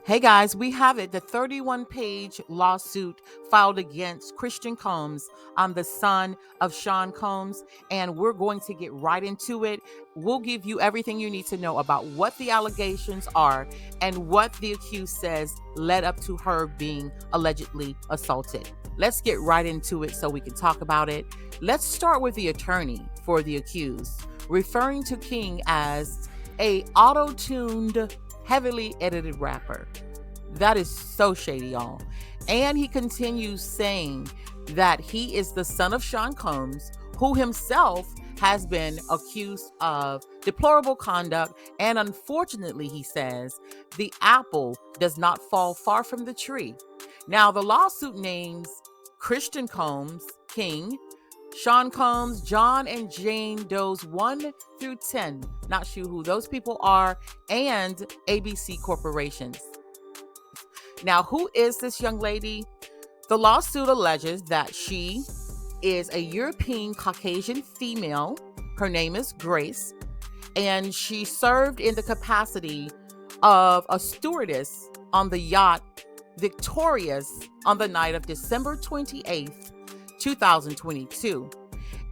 Hey guys, we have it. The 31-page lawsuit filed against Christian Combs. I'm the son of Sean Combs, and we're going to get right into it. We'll give you everything you need to know about what the allegations are and what the accused says led up to her being allegedly assaulted. Let's get right into it so we can talk about it. Let's start with the attorney for the accused, referring to King as a auto-tuned, heavily edited rapper. That is so shady, y'all. And he continues saying that he is the son of Sean Combs, who himself has been accused of deplorable conduct. And unfortunately, he says, the apple does not fall far from the tree. Now, the lawsuit names Christian Combs, King, Sean Combs, John and Jane Doe's 1 through 10, not sure who those people are, and ABC Corporations. Now, who is this young lady? The lawsuit alleges that she is a European Caucasian female. Her name is Grace, and she served in the capacity of a stewardess on the yacht Victorious on the night of December 28th, 2022,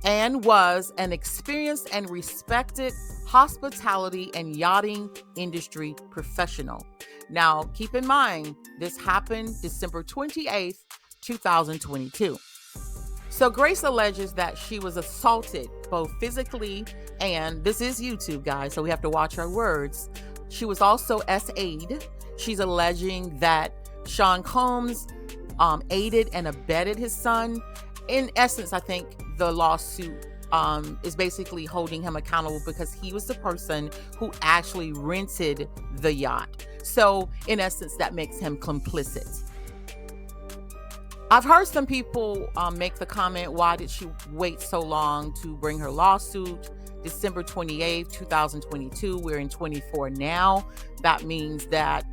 and was an experienced and respected hospitality and yachting industry professional. Now, keep in mind, this happened December 28th, 2022. So Grace alleges that she was assaulted both physically, and this is YouTube, guys, so we have to watch our words. She was also SA'd. She's alleging that Sean Combs aided and abetted his son. In essence, I think the lawsuit is basically holding him accountable because he was the person who actually rented the yacht. So in essence, that makes him complicit. I've heard some people make the comment, why did she wait so long to bring her lawsuit? December 28th, 2022, we're in 24 now. That means that,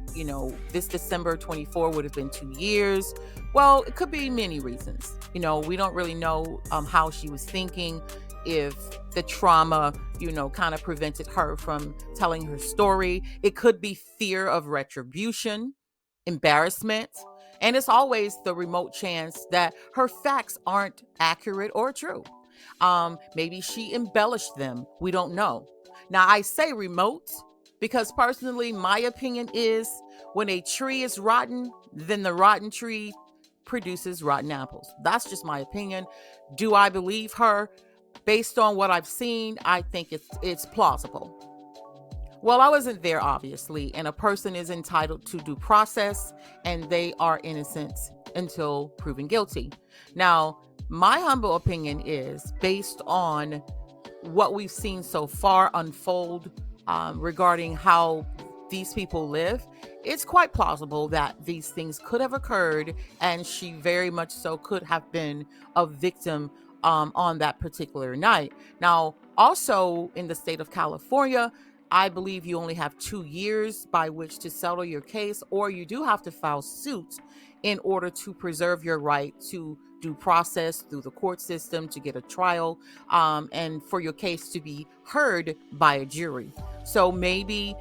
this December 24 would have been 2 years. Well, it could be many reasons. We don't really know how she was thinking, if the trauma, kind of prevented her from telling her story. It could be fear of retribution, embarrassment, and it's always the remote chance that her facts aren't accurate or true. Maybe she embellished them. We don't know. Now, I say remote because personally, my opinion is when a tree is rotten, then the rotten tree produces rotten apples. That's just my opinion. Do I believe her? Based on what I've seen, I think it's plausible. Well, I wasn't there, obviously, and a person is entitled to due process, and they are innocent until proven guilty. Now, my humble opinion is, based on what we've seen so far unfold regarding how these people live, it's quite plausible that these things could have occurred, and she very much so could have been a victim on that particular night. Now, also in the state of California, I believe you only have 2 years by which to settle your case, or you do have to file suit in order to preserve your right to due process through the court system, to get a trial, and for your case to be heard by a jury. So maybe,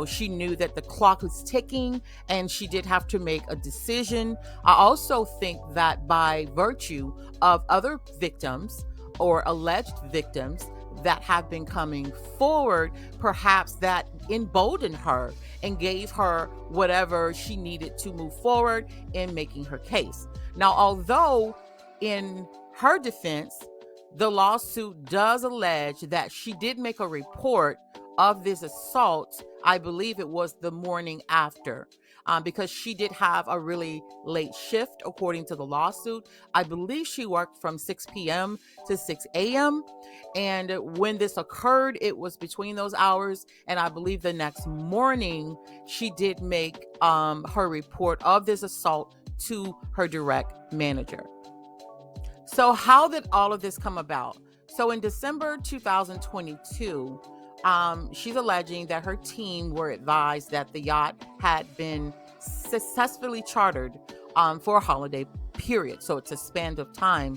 she knew that the clock was ticking and she did have to make a decision. I also think that by virtue of other victims or alleged victims that have been coming forward, perhaps that emboldened her and gave her whatever she needed to move forward in making her case. Now, although in her defense, the lawsuit does allege that she did make a report of this assault, I believe it was the morning after, because she did have a really late shift, according to the lawsuit. I believe she worked from 6 p.m. to 6 a.m. And when this occurred, it was between those hours. And I believe the next morning, she did make her report of this assault to her direct manager. So how did all of this come about? So in December 2022, she's alleging that her team were advised that the yacht had been successfully chartered for a holiday period. So it's a span of time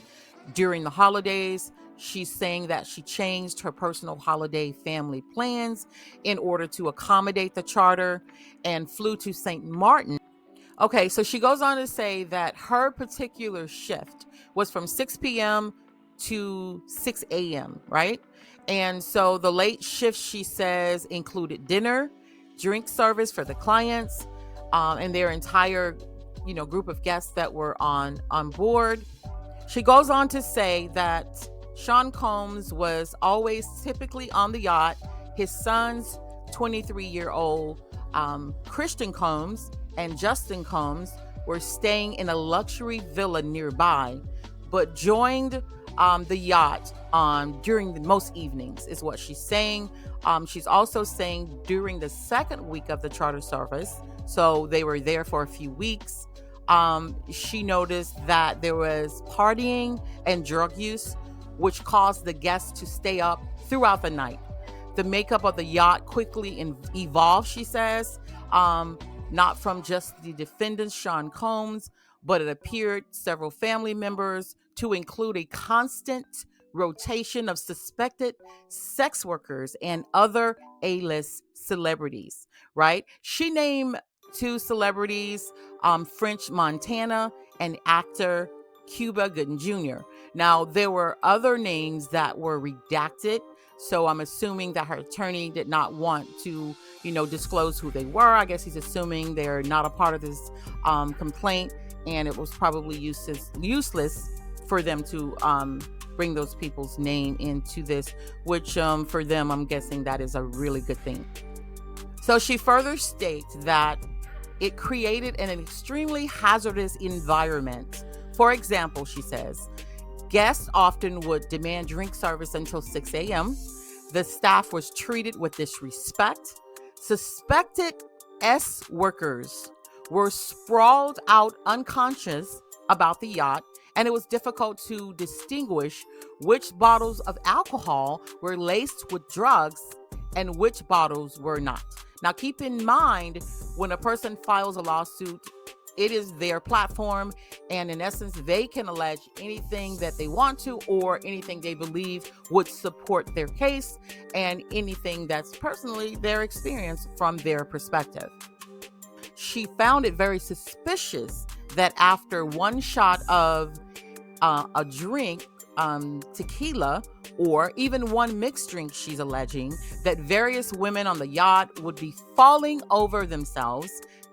during the holidays. She's saying that she changed her personal holiday family plans in order to accommodate the charter and flew to St. Martin. Okay, so she goes on to say that her particular shift was from 6 p.m. to 6 a.m., right? And so the late shift, she says, included dinner, drink service for the clients, and their entire, group of guests that were on board. She goes on to say that Sean Combs was always typically on the yacht. His son's 23-year-old Christian Combs and Justin Combs were staying in a luxury villa nearby, but joined the yacht during most evenings, is what she's saying. She's also saying during the second week of the charter service, so they were there for a few weeks, she noticed that there was partying and drug use, which caused the guests to stay up throughout the night. The makeup of the yacht quickly evolved, she says, not from just the defendant, Sean Combs, but it appeared several family members, to include a constant rotation of suspected sex workers and other A-list celebrities, right? She named two celebrities, French Montana and actor Cuba Gooding Jr. Now, there were other names that were redacted, so I'm assuming that her attorney did not want to, disclose who they were. I guess he's assuming they're not a part of this complaint, and it was probably useless for them to bring those people's name into this, which for them, I'm guessing that is a really good thing. So she further states that it created an extremely hazardous environment. For example, she says, guests often would demand drink service until 6 a.m. The staff was treated with disrespect. Suspected S workers were sprawled out unconscious about the yacht, and it was difficult to distinguish which bottles of alcohol were laced with drugs and which bottles were not. Now, keep in mind, when a person files a lawsuit, it is their platform, and in essence, they can allege anything that they want to or anything they believe would support their case, and anything that's personally their experience from their perspective. She found it very suspicious that after one shot of a drink, tequila, or even one mixed drink, she's alleging that various women on the yacht would be falling over themselves,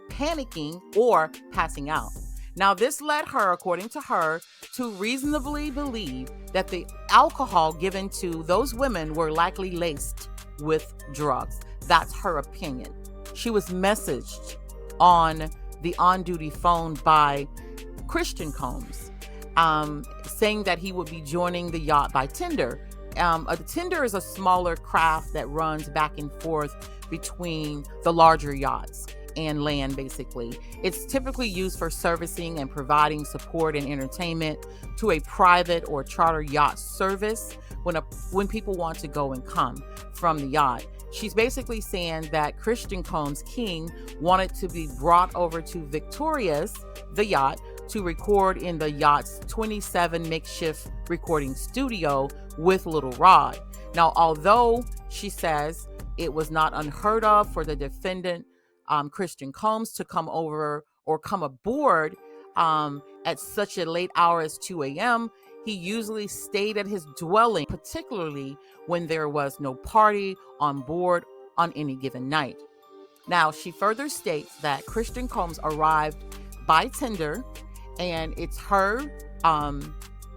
panicking, or passing out. Now, this led her, according to her, to reasonably believe that the alcohol given to those women were likely laced with drugs. That's her opinion. She was messaged on the on-duty phone by Christian Combs, saying that he would be joining the yacht by Tinder. A Tinder is a smaller craft that runs back and forth between the larger yachts and land, basically. It's typically used for servicing and providing support and entertainment to a private or charter yacht service when people want to go and come from the yacht. She's basically saying that Christian Combs King wanted to be brought over to Victoria's, the yacht, to record in the yacht's 27 makeshift recording studio with Little Rod. Now, although she says it was not unheard of for the defendant, Christian Combs, to come over or come aboard at such a late hour as 2 a.m., he usually stayed at his dwelling, particularly when there was no party on board on any given night. Now, she further states that Christian Combs arrived by Tinder, and it's her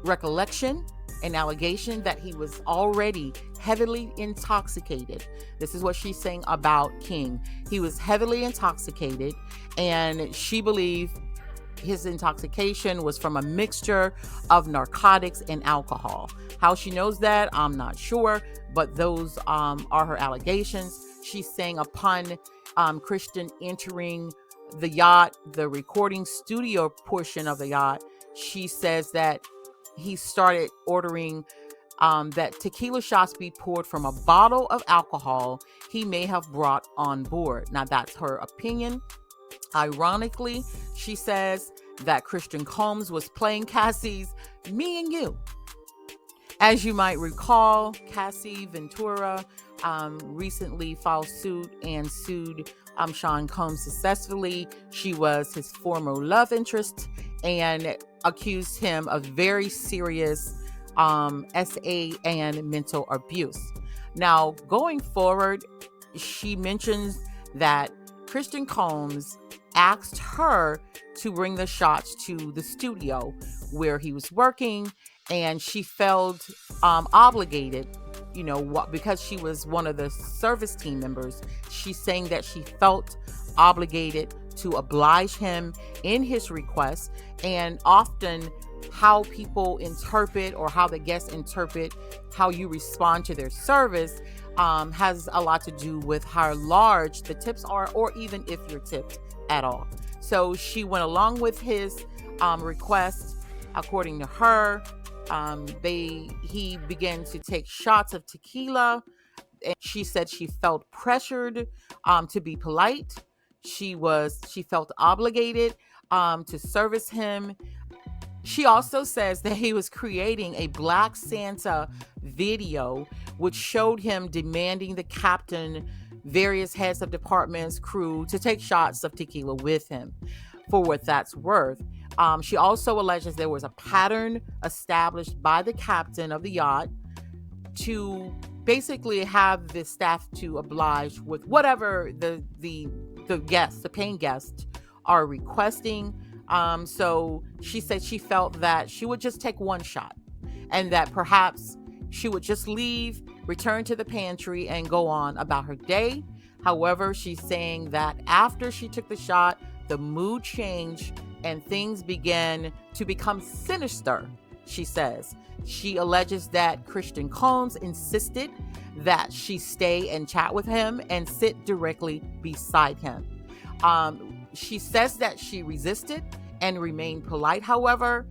recollection and allegation that he was already heavily intoxicated. This is what she's saying about King. He was heavily intoxicated, and she believed his intoxication was from a mixture of narcotics and alcohol. How she knows that, I'm not sure, but those are her allegations. She's saying upon Christian entering the yacht, the recording studio portion of the yacht, she says that he started ordering that tequila shots be poured from a bottle of alcohol he may have brought on board. Now, that's her opinion. Ironically, she says that Christian Combs was playing Cassie's Me and You. As you might recall, Cassie Ventura recently filed suit and sued Sean Combs successfully. She was his former love interest and accused him of very serious SA and mental abuse. Now, going forward, she mentions that Christian Combs asked her to bring the shots to the studio where he was working, and she felt obligated, because she was one of the service team members. She's saying that she felt obligated to oblige him in his request, and often how people interpret or how the guests interpret how you respond to their service has a lot to do with how large the tips are, or even if you're tipped at all. So she went along with his request. According to her, he began to take shots of tequila, and she said she felt pressured to be polite. She felt obligated to service him. She also says that he was creating a Black Santa video, which showed him demanding the captain, various heads of departments, crew to take shots of tequila with him, for what that's worth. She also alleges there was a pattern established by the captain of the yacht to basically have the staff to oblige with whatever the paying guests are requesting. So she said she felt that she would just take one shot, and that perhaps she would just leave, return to the pantry, and go on about her day. However, she's saying that after she took the shot, the mood changed and things began to become sinister, she says. She alleges that Christian Combs insisted that she stay and chat with him and sit directly beside him. She says that she resisted and remained polite, however.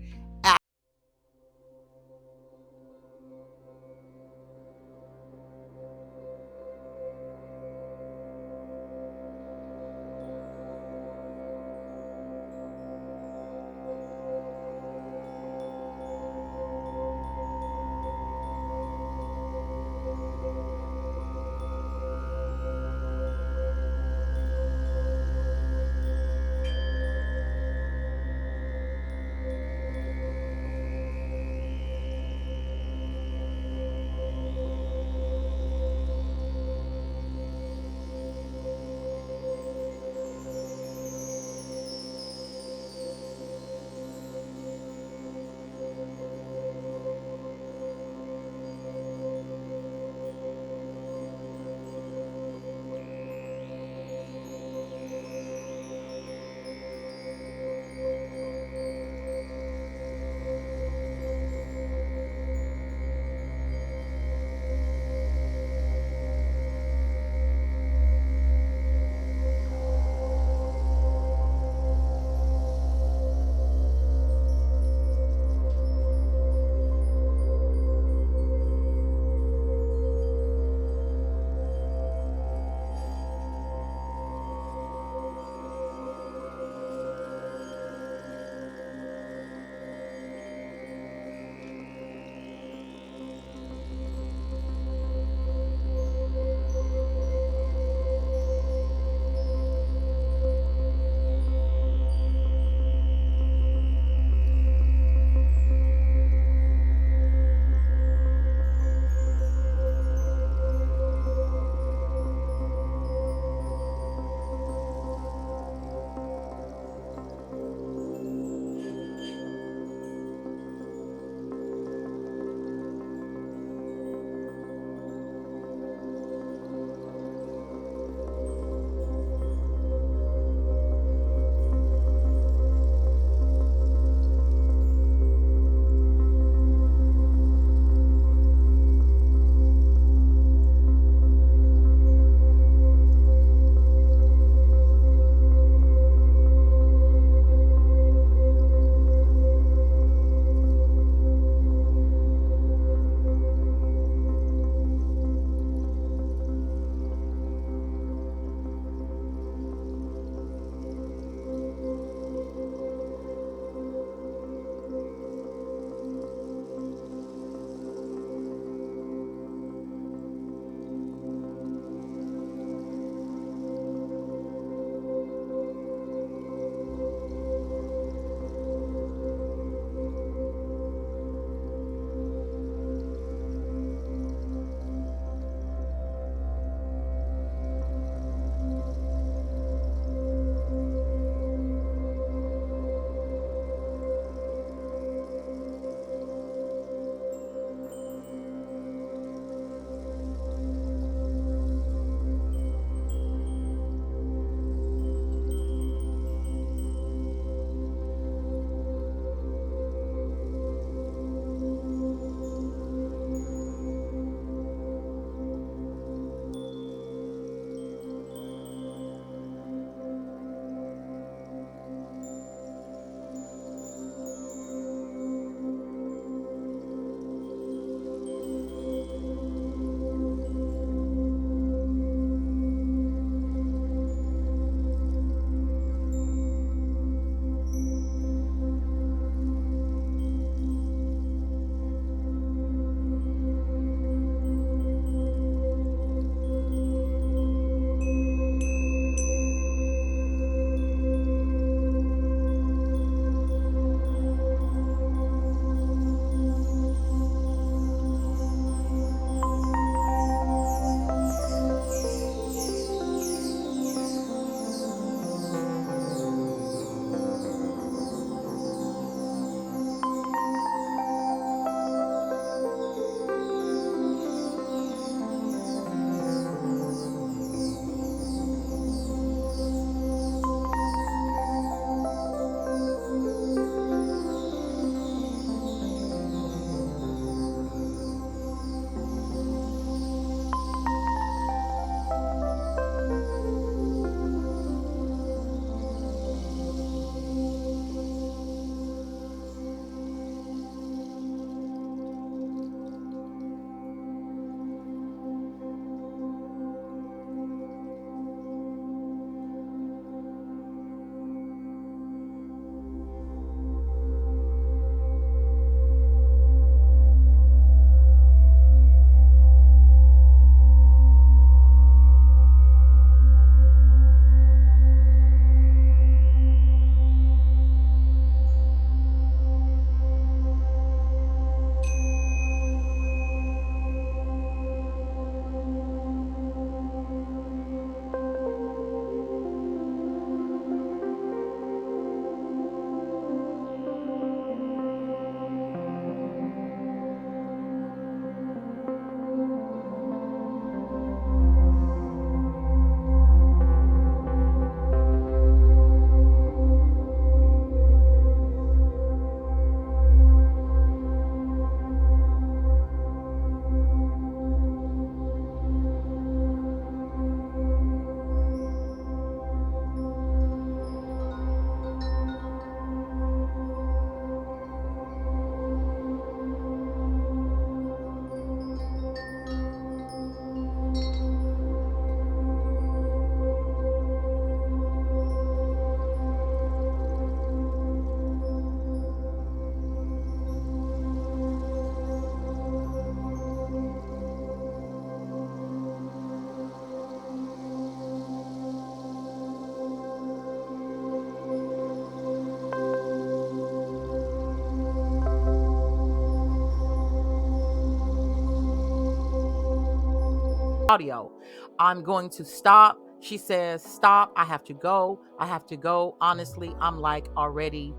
audio. I'm going to stop. She says, stop. I have to go. I have to go. Honestly, I'm like already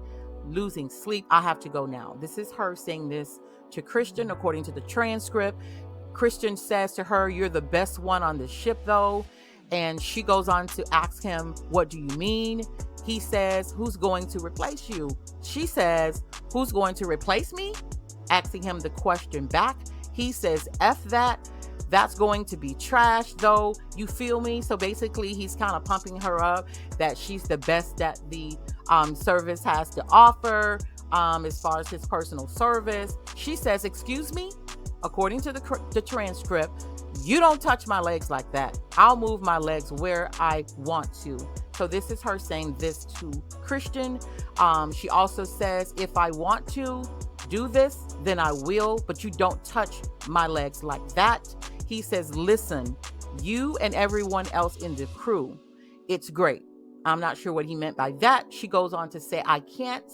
losing sleep. I have to go now. This is her saying this to Christian, according to the transcript. Christian says to her, you're the best one on the ship, though. And she goes on to ask him, what do you mean? He says, who's going to replace you? She says, who's going to replace me? Asking him the question back. He says, F that. That's going to be trash, though. You feel me? So basically, he's kind of pumping her up that she's the best that the service has to offer as far as his personal service. She says, excuse me? According to the transcript, you don't touch my legs like that. I'll move my legs where I want to. So this is her saying this to Christian. She also says, if I want to do this, then I will, but you don't touch my legs like that. He says, listen, you and everyone else in the crew, it's great. I'm not sure what he meant by that. She goes on to say, I can't.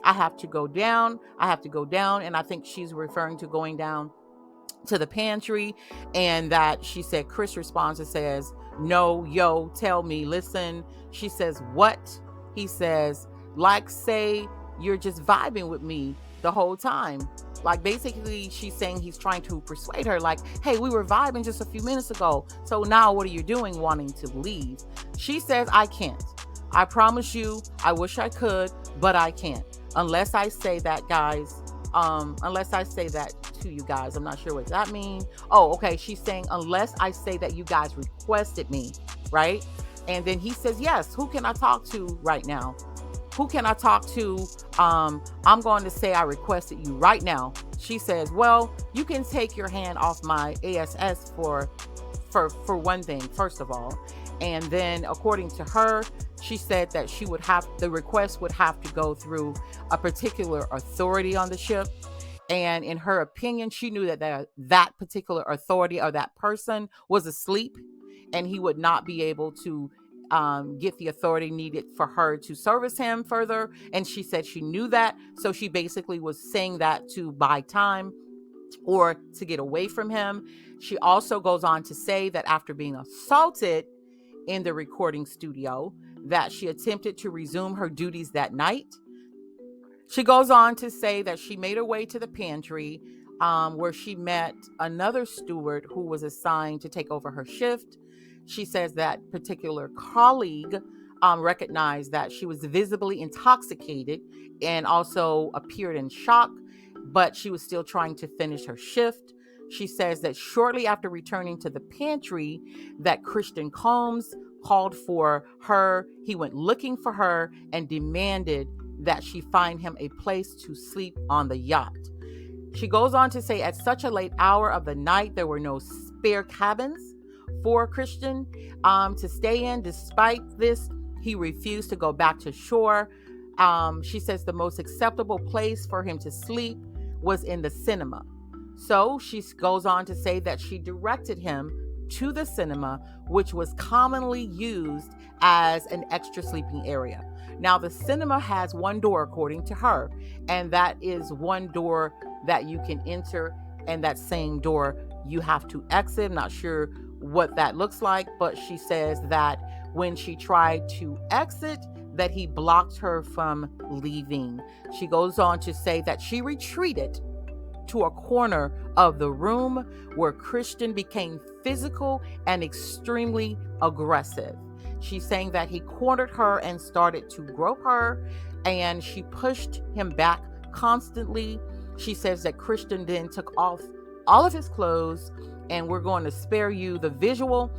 I have to go down. I have to go down. And I think she's referring to going down to the pantry, and that she said, Chris responds and says, no, yo, tell me, listen. She says, what? He says, like, say you're just vibing with me the whole time. Like, basically she's saying he's trying to persuade her, like, hey, we were vibing just a few minutes ago, so now what are you doing wanting to leave? She says, I can't. I promise you, I wish I could, but I can't. Unless I say that, guys. Unless I say that to you guys. I'm not sure what that means. Oh, okay. She's saying, unless I say that you guys requested me, right? And then he says, yes, who can I talk to right now? Who can I talk to? I'm going to say I requested you right now. She says, well, you can take your hand off my ASS for one thing, first of all. And then according to her, she said that the request would have to go through a particular authority on the ship. And in her opinion, she knew that particular authority or that person was asleep, and he would not be able to get the authority needed for her to service him further. And she said she knew that. So she basically was saying that to buy time or to get away from him. She also goes on to say that after being assaulted in the recording studio, that she attempted to resume her duties that night. She goes on to say that she made her way to the pantry, where she met another steward who was assigned to take over her shift. She says that particular colleague recognized that she was visibly intoxicated and also appeared in shock, but she was still trying to finish her shift. She says that shortly after returning to the pantry, that Christian Combs called for her. He went looking for her and demanded that she find him a place to sleep on the yacht. She goes on to say at such a late hour of the night, there were no spare cabins for Christian to stay in. Despite this, he refused to go back to shore. She says the most acceptable place for him to sleep was in the cinema. So she goes on to say that she directed him to the cinema, which was commonly used as an extra sleeping area. Now, the cinema has one door, according to her, and that is one door that you can enter, and that same door you have to exit. I'm not sure what that looks like, but she says that when she tried to exit, that he blocked her from leaving. She goes on to say that she retreated to a corner of the room where Christian became physical and extremely aggressive. She's saying that he cornered her and started to grope her, and she pushed him back constantly. She says that Christian then took off all of his clothes, and we're going to spare you the visual.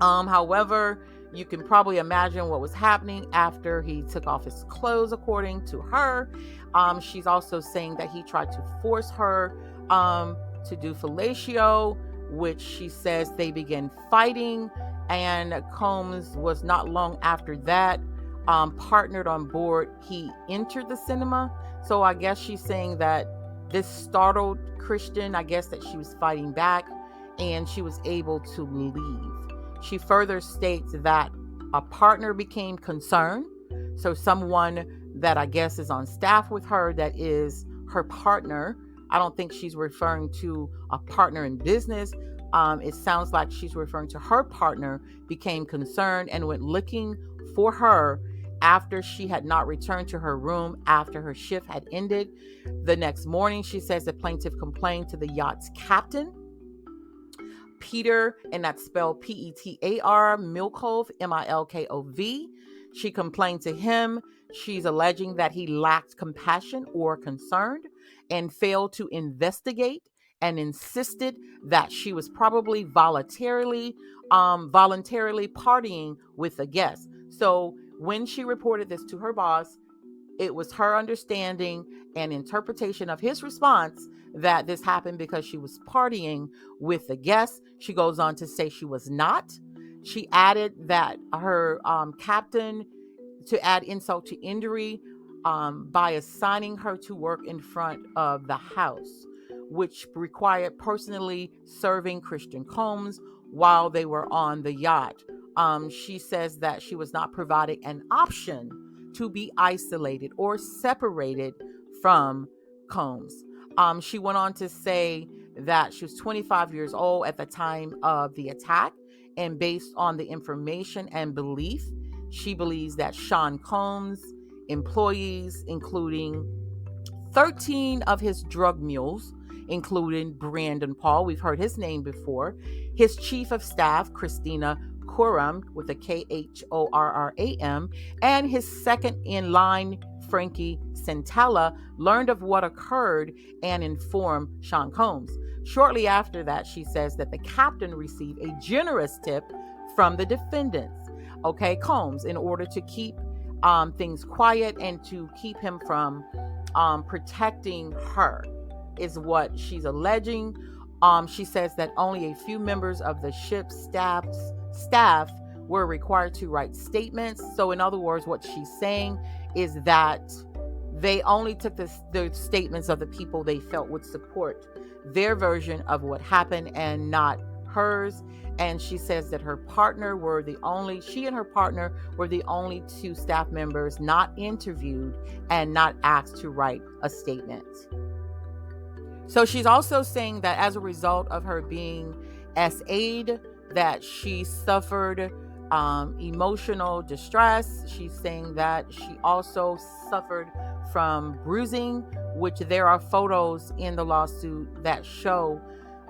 However, you can probably imagine what was happening after he took off his clothes, according to her. She's also saying that he tried to force her to do fellatio, which she says they began fighting, and Combs was not long after that partnered on board. He entered the cinema. So I guess she's saying that this startled Christian. I guess that she was fighting back and she was able to leave. She further states that a partner became concerned. So someone that I guess is on staff with her, that is her partner. I don't think she's referring to a partner in business. It sounds like she's referring to her partner, became concerned and went looking for her after she had not returned to her room after her shift had ended. The next morning, she says the plaintiff complained to the yacht's captain, Peter, and that's spelled Petar, Milkov, Milkov. She complained to him. She's alleging that he lacked compassion or concern and failed to investigate, and insisted that she was probably voluntarily partying with a guest. So when she reported this to her boss, it was her understanding and interpretation of his response that this happened because she was partying with a guest. She goes on to say she was not. She added that her captain, to add insult to injury, by assigning her to work in front of the house, which required personally serving Christian Combs while they were on the yacht. She says that she was not provided an option to be isolated or separated from Combs. She went on to say that she was 25 years old at the time of the attack, and based on the information and belief, she believes that Sean Combs' employees, including 13 of his drug mules, including Brandon Paul, we've heard his name before, his chief of staff, Christina Khorram, with a Khorram, and his second in line, Frankie Santella, learned of what occurred and informed Sean Combs. Shortly after that, she says that the captain received a generous tip from the defendants, Combs, in order to keep things quiet and to keep him from protecting her, is what she's alleging. She says that only a few members of the ship's staff were required to write statements. So in other words, what she's saying is that they only took the statements of the people they felt would support their version of what happened and not hers. And she says that she and her partner were the only two staff members not interviewed and not asked to write a statement. So she's also saying that as a result of her being SA'd, that she suffered emotional distress. She's saying that she also suffered from bruising, which there are photos in the lawsuit that show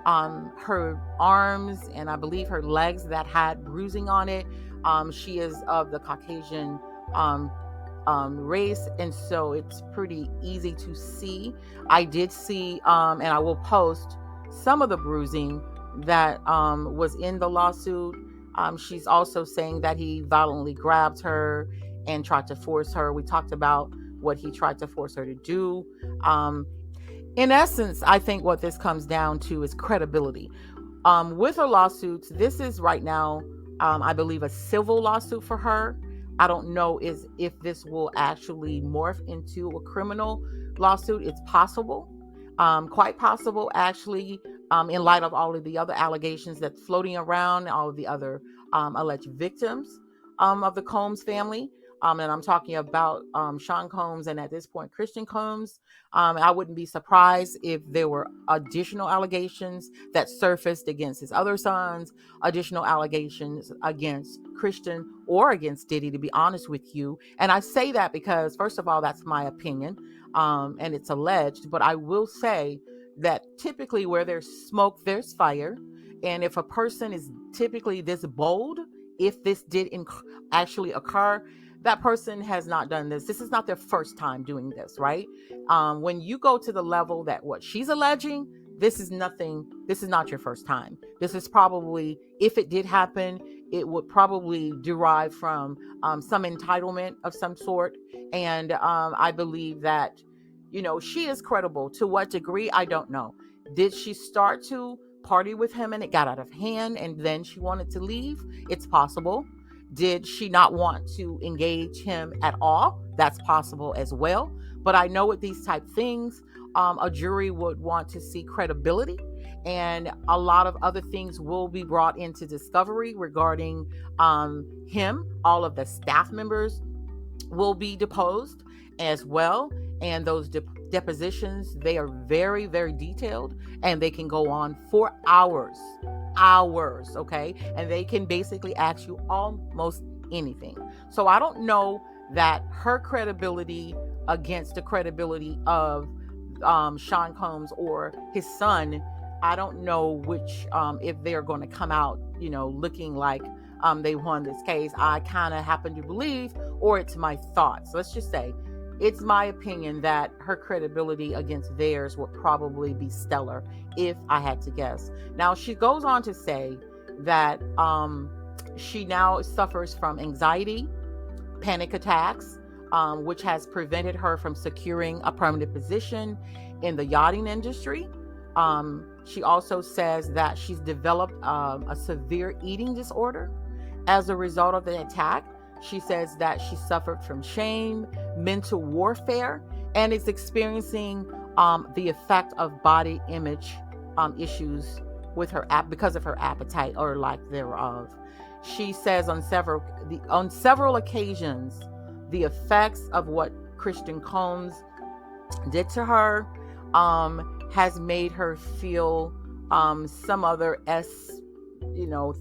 her arms and I believe her legs that had bruising on it. She is of the Caucasian race, and so it's pretty easy to see. I did see, and I will post some of the bruising that was in the lawsuit. She's also saying that he violently grabbed her and tried to force her. We talked about what he tried to force her to do. In essence, I think what this comes down to is credibility. With her lawsuits, this is right now, I believe, a civil lawsuit for her. I don't know if this will actually morph into a criminal lawsuit. It's possible, quite possible, actually, in light of all of the other allegations that's floating around, all of the other alleged victims of the Combs family. And I'm talking about Sean Combs and at this point, Christian Combs. I wouldn't be surprised if there were additional allegations that surfaced against his other sons, additional allegations against Christian or against Diddy, to be honest with you. And I say that because, first of all, that's my opinion, and it's alleged. But I will say that typically where there's smoke, there's fire. And if a person is typically this bold, if this did actually occur, that person has not done this. This is not their first time doing this, right? When you go to the level that what she's alleging, this is not your first time. This is probably, if it did happen, it would probably derive from some entitlement of some sort. And I believe that, she is credible. To what degree, I don't know. Did she start to party with him and it got out of hand and then she wanted to leave? It's possible. Did she not want to engage him at all? That's possible as well. But I know with these type things, a jury would want to see credibility, and a lot of other things will be brought into discovery regarding him. All of the staff members will be deposed as well. And those depositions, they are very, very detailed, and they can go on for hours. hours, okay? And they can basically ask you almost anything. So I don't know that her credibility against the credibility of Sean Combs or his son. I don't know which, if they're going to come out, looking like they won this case. I kind of happen to believe, or it's my thoughts. Let's just say it's my opinion that her credibility against theirs would probably be stellar if I had to guess. Now, she goes on to say that she now suffers from anxiety, panic attacks, which has prevented her from securing a permanent position in the yachting industry. She also says that she's developed a severe eating disorder as a result of the attack. She says that she suffered from shame, mental warfare, and is experiencing the effect of body image issues with her because of her appetite or lack thereof. She says on several occasions, the effects of what Christian Combs did to her has made her feel some other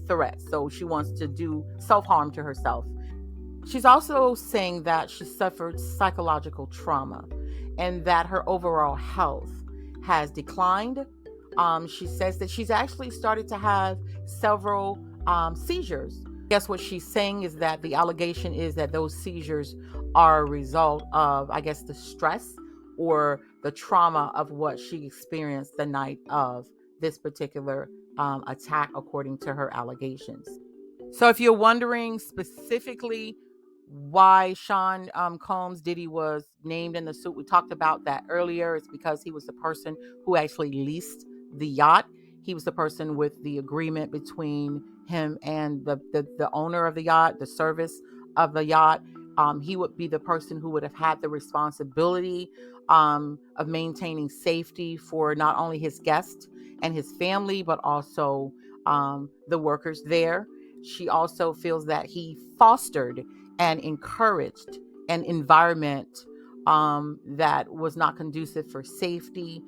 threat. So she wants to do self-harm to herself. She's also saying that she suffered psychological trauma and that her overall health has declined. She says that she's actually started to have several seizures. Guess what she's saying is that the allegation is that those seizures are a result of, I guess, the stress or the trauma of what she experienced the night of this particular attack, according to her allegations. So if you're wondering specifically why Sean Combs Diddy was named in the suit, we talked about that earlier. It's because he was the person who actually leased the yacht. He was the person with the agreement between him and the owner of the yacht, the service of the yacht. He would be the person who would have had the responsibility of maintaining safety for not only his guests and his family, but also the workers there. She also feels that he fostered and encouraged an environment that was not conducive for safety.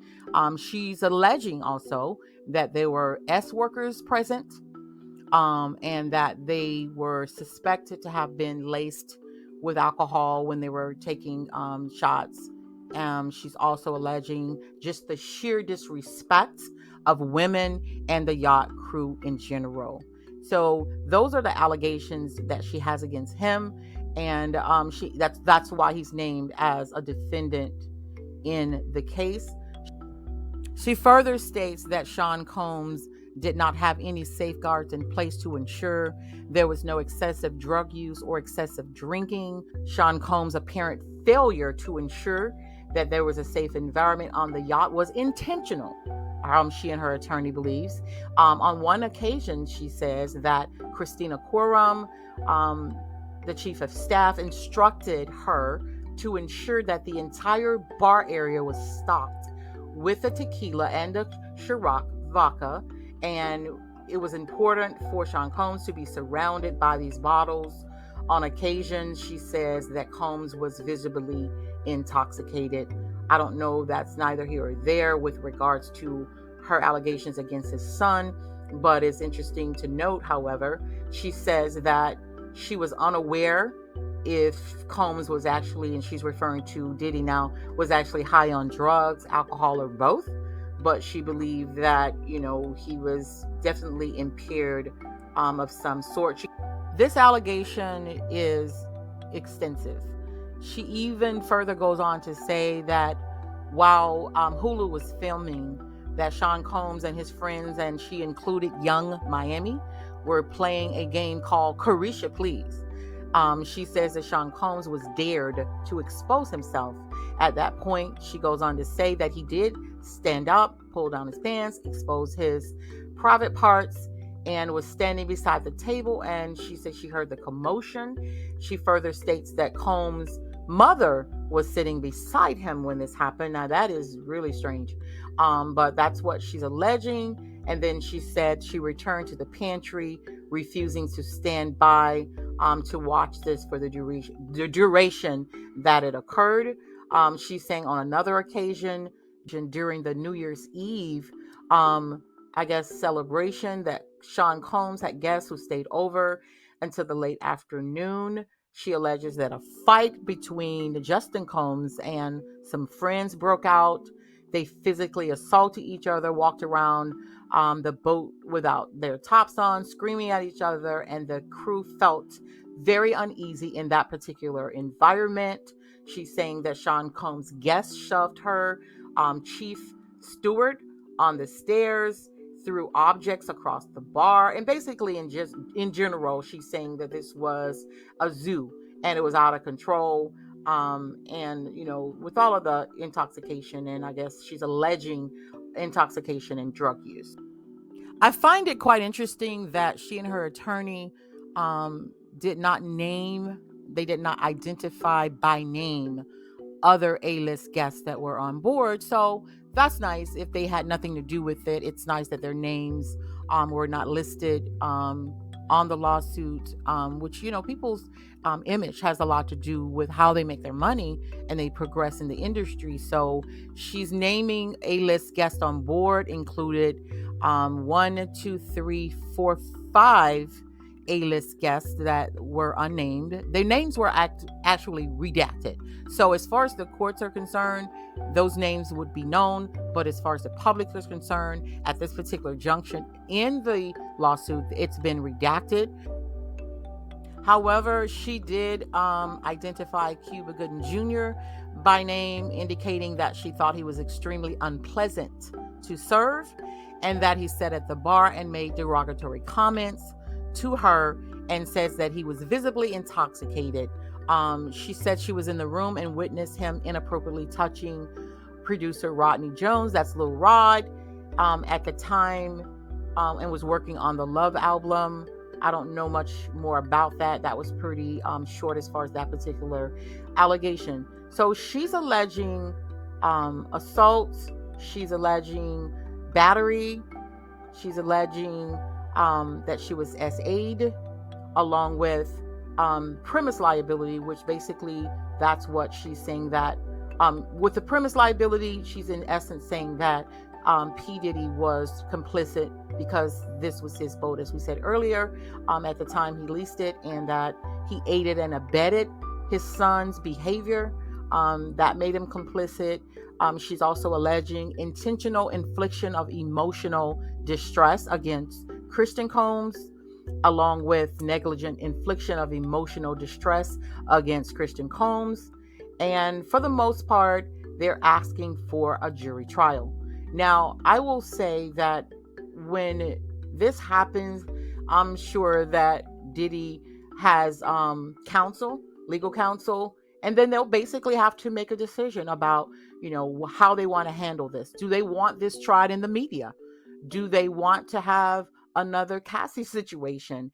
She's alleging also that there were S workers present and that they were suspected to have been laced with alcohol when they were taking shots. She's also alleging just the sheer disrespect of women and the yacht crew in general. So those are the allegations that she has against him, and that's why he's named as a defendant in the case. She further states that Sean Combs did not have any safeguards in place to ensure there was no excessive drug use or excessive drinking. Sean Combs' apparent failure to ensure that there was a safe environment on the yacht was intentional. She and her attorney believes. On one occasion, she says that Christina Quorum, the chief of staff, instructed her to ensure that the entire bar area was stocked with a tequila and a Ciroc vodka, and it was important for Sean Combs to be surrounded by these bottles. On occasion, she says that Combs was visibly intoxicated. I don't know, that's neither here or there with regards to her allegations against his son, but it's interesting to note, however, she says that she was unaware if Combs was actually, and she's referring to Diddy now, was actually high on drugs, alcohol, or both. But she believed that, he was definitely impaired of some sort. This allegation is extensive. She even further goes on to say that while Hulu was filming, that Sean Combs and his friends, and she included Young Miami, were playing a game called Carisha Please. She says that Sean Combs was dared to expose himself. At that point, she goes on to say that he did stand up, pull down his pants, expose his private parts, and was standing beside the table, and she said she heard the commotion. She further states that Combs' mother was sitting beside him when this happened. Now, that is really strange, but that's what she's alleging. And then she said she returned to the pantry, refusing to stand by to watch this for the duration that it occurred. She's saying on another occasion, during the New Year's Eve, I guess, celebration that Sean Combs had guests who stayed over until the late afternoon. She alleges that a fight between Justin Combs and some friends broke out. They physically assaulted each other, walked around the boat without their tops on, screaming at each other, and the crew felt very uneasy in that particular environment. She's saying that Sean Combs' guests shoved her chief steward on the stairs, threw objects across the bar, and basically in general, she's saying that this was a zoo and it was out of control. And with all of the intoxication, and I guess she's alleging intoxication and drug use. I find it quite interesting that she and her attorney did not name, they did not identify by name other A-list guests that were on board. So that's nice. If they had nothing to do with it, it's nice that their names were not listed on the lawsuit, which, people's image has a lot to do with how they make their money and they progress in the industry. So she's naming A-list guests on board, included one, two, three, four, five A-list guests that were unnamed. Their names were actually redacted. So as far as the courts are concerned, those names would be known. But as far as the public is concerned, at this particular junction in the lawsuit, it's been redacted. However, she did identify Cuba Gooden Jr. by name, indicating that she thought he was extremely unpleasant to serve and that he sat at the bar and made derogatory comments to her, and says that he was visibly intoxicated. She said she was in the room and witnessed him inappropriately touching producer Rodney Jones, that's Lil Rod, at the time, and was working on the Love album. I don't know much more about that. That was pretty short as far as that particular allegation. So she's alleging assault. She's alleging battery. She's alleging that she was SA'd, along with premise liability, which basically that's what she's saying, that with the premise liability, she's in essence saying that P. Diddy was complicit because this was his boat, as we said earlier, at the time he leased it, and that he aided and abetted his son's behavior that made him complicit. She's also alleging intentional infliction of emotional distress against Christian Combs, along with negligent infliction of emotional distress against Christian Combs. And for the most part, they're asking for a jury trial. Now, I will say that when this happens, I'm sure that Diddy has legal counsel, and then they'll basically have to make a decision about, how they want to handle this. Do they want this tried in the media? Do they want to have another Cassie situation?